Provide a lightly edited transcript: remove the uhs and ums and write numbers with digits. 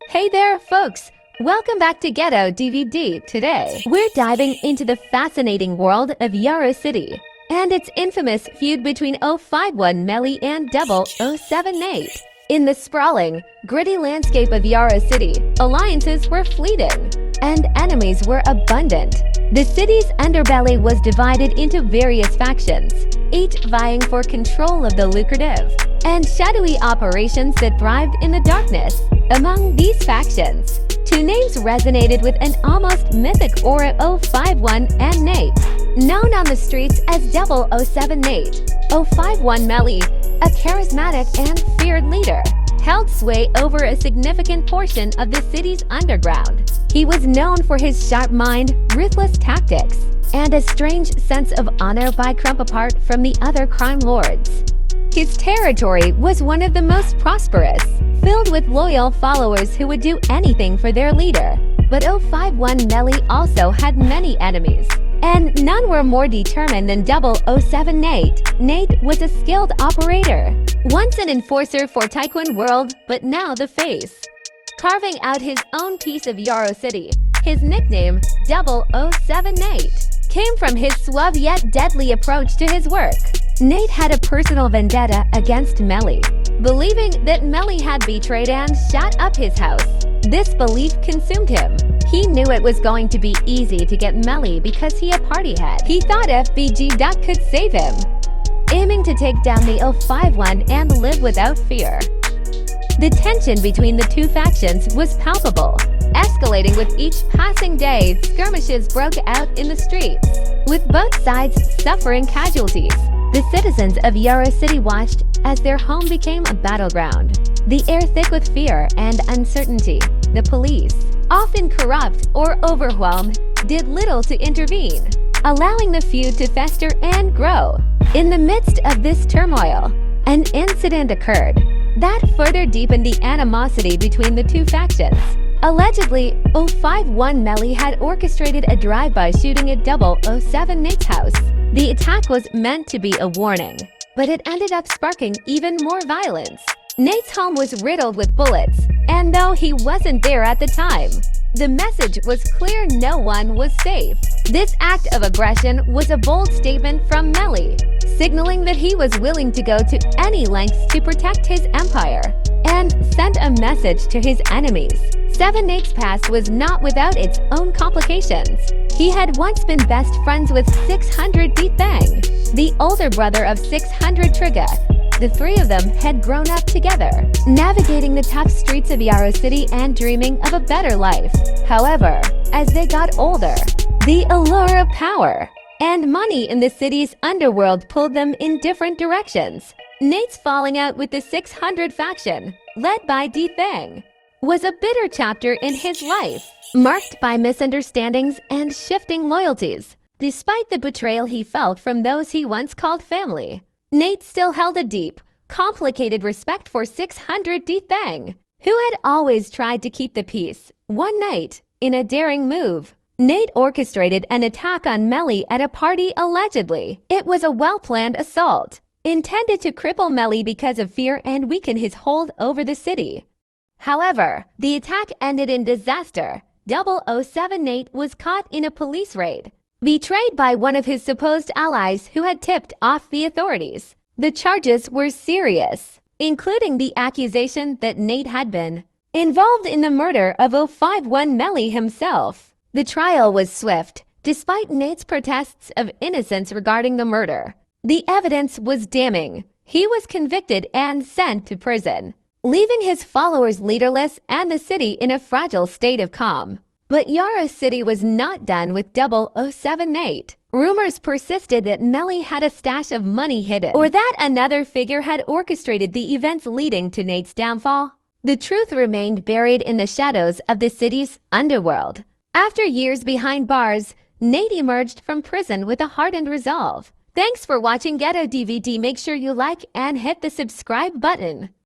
Hey there, folks! Welcome back to GhettoDVD. Today, we're diving into the fascinating world of Yarrow City and its infamous feud between 051 Melly and 0078. In the sprawling, gritty landscape of Yarrow City, alliances were fleeting, and enemies were abundant. The city's underbelly was divided into various factions, each vying for control of the lucrative and shadowy operations that thrived in the darkness. Among these factions, two names resonated with an almost mythic aura: 051 and Nate. Known on the streets as 007 Nate, 051 Melly, a charismatic and feared leader, held sway over a significant portion of the city's underground. He was known for his sharp mind, ruthless tactics, and a strange sense of honor by crump apart from the other crime lords. His territory was one of the most prosperous, filled with loyal followers who would do anything for their leader. But 051 Melly also had many enemies, and none were more determined than 007 Nate. Nate was a skilled operator, once an enforcer for Tyquan world, but now the face, carving out his own piece of Yarrow City. His nickname, 007 Nate, came from his suave yet deadly approach to his work. Nate had a personal vendetta against Melly, believing that Melly had betrayed and shot up his house. This belief consumed him. He knew it was going to be easy to get Melly because he a party head. He thought FBG Duck could save him, aiming to take down the 051 and live without fear. The tension between the two factions was palpable, escalating with each passing day. Skirmishes broke out in the streets, with both sides suffering casualties. The citizens of Yarrow City watched as their home became a battleground, the air thick with fear and uncertainty. The police, often corrupt or overwhelmed, did little to intervene, allowing the feud to fester and grow. In the midst of this turmoil, an incident occurred that further deepened the animosity between the two factions. Allegedly, 051 Melly had orchestrated a drive-by shooting at 007 Nate's house. The attack was meant to be a warning, but it ended up sparking even more violence. Nate's home was riddled with bullets, and though he wasn't there at the time, the message was clear: no one was safe. This act of aggression was a bold statement from Melly, signaling that he was willing to go to any lengths to protect his empire, and sent a message to his enemies. 7 Nate's past was not without its own complications. He had once been best friends with 600 Thang, the older brother of 600 Trigger. The three of them had grown up together, navigating the tough streets of Yarrow City and dreaming of a better life. However, as they got older, the allure of power and money in the city's underworld pulled them in different directions. Nate's falling out with the 600 faction, led by Thang, was a bitter chapter in his life, marked by misunderstandings and shifting loyalties. Despite the betrayal he felt from those he once called family, Nate still held a deep, complicated respect for 600 Thang, who had always tried to keep the peace. One night, in a daring move, Nate orchestrated an attack on Melly at a party. Allegedly, it was a well-planned assault, intended to cripple Melly because of fear and weaken his hold over the city. However, the attack ended in disaster. 007 Nate was caught in a police raid, betrayed by one of his supposed allies who had tipped off the authorities. The charges were serious, including the accusation that Nate had been involved in the murder of 051 Melly himself. The trial was swift, despite Nate's protests of innocence regarding the murder. The evidence was damning. He was convicted and sent to prison, leaving his followers leaderless and the city in a fragile state of calm. But Yarrow City was not done with 007 Nate. Rumors persisted that Melly had a stash of money hidden, or that another figure had orchestrated the events leading to Nate's downfall. The truth remained buried in the shadows of the city's underworld. After years behind bars, Nate emerged from prison with a hardened resolve. Thanks for watching GhettoDVD. Make sure you like and hit the subscribe button.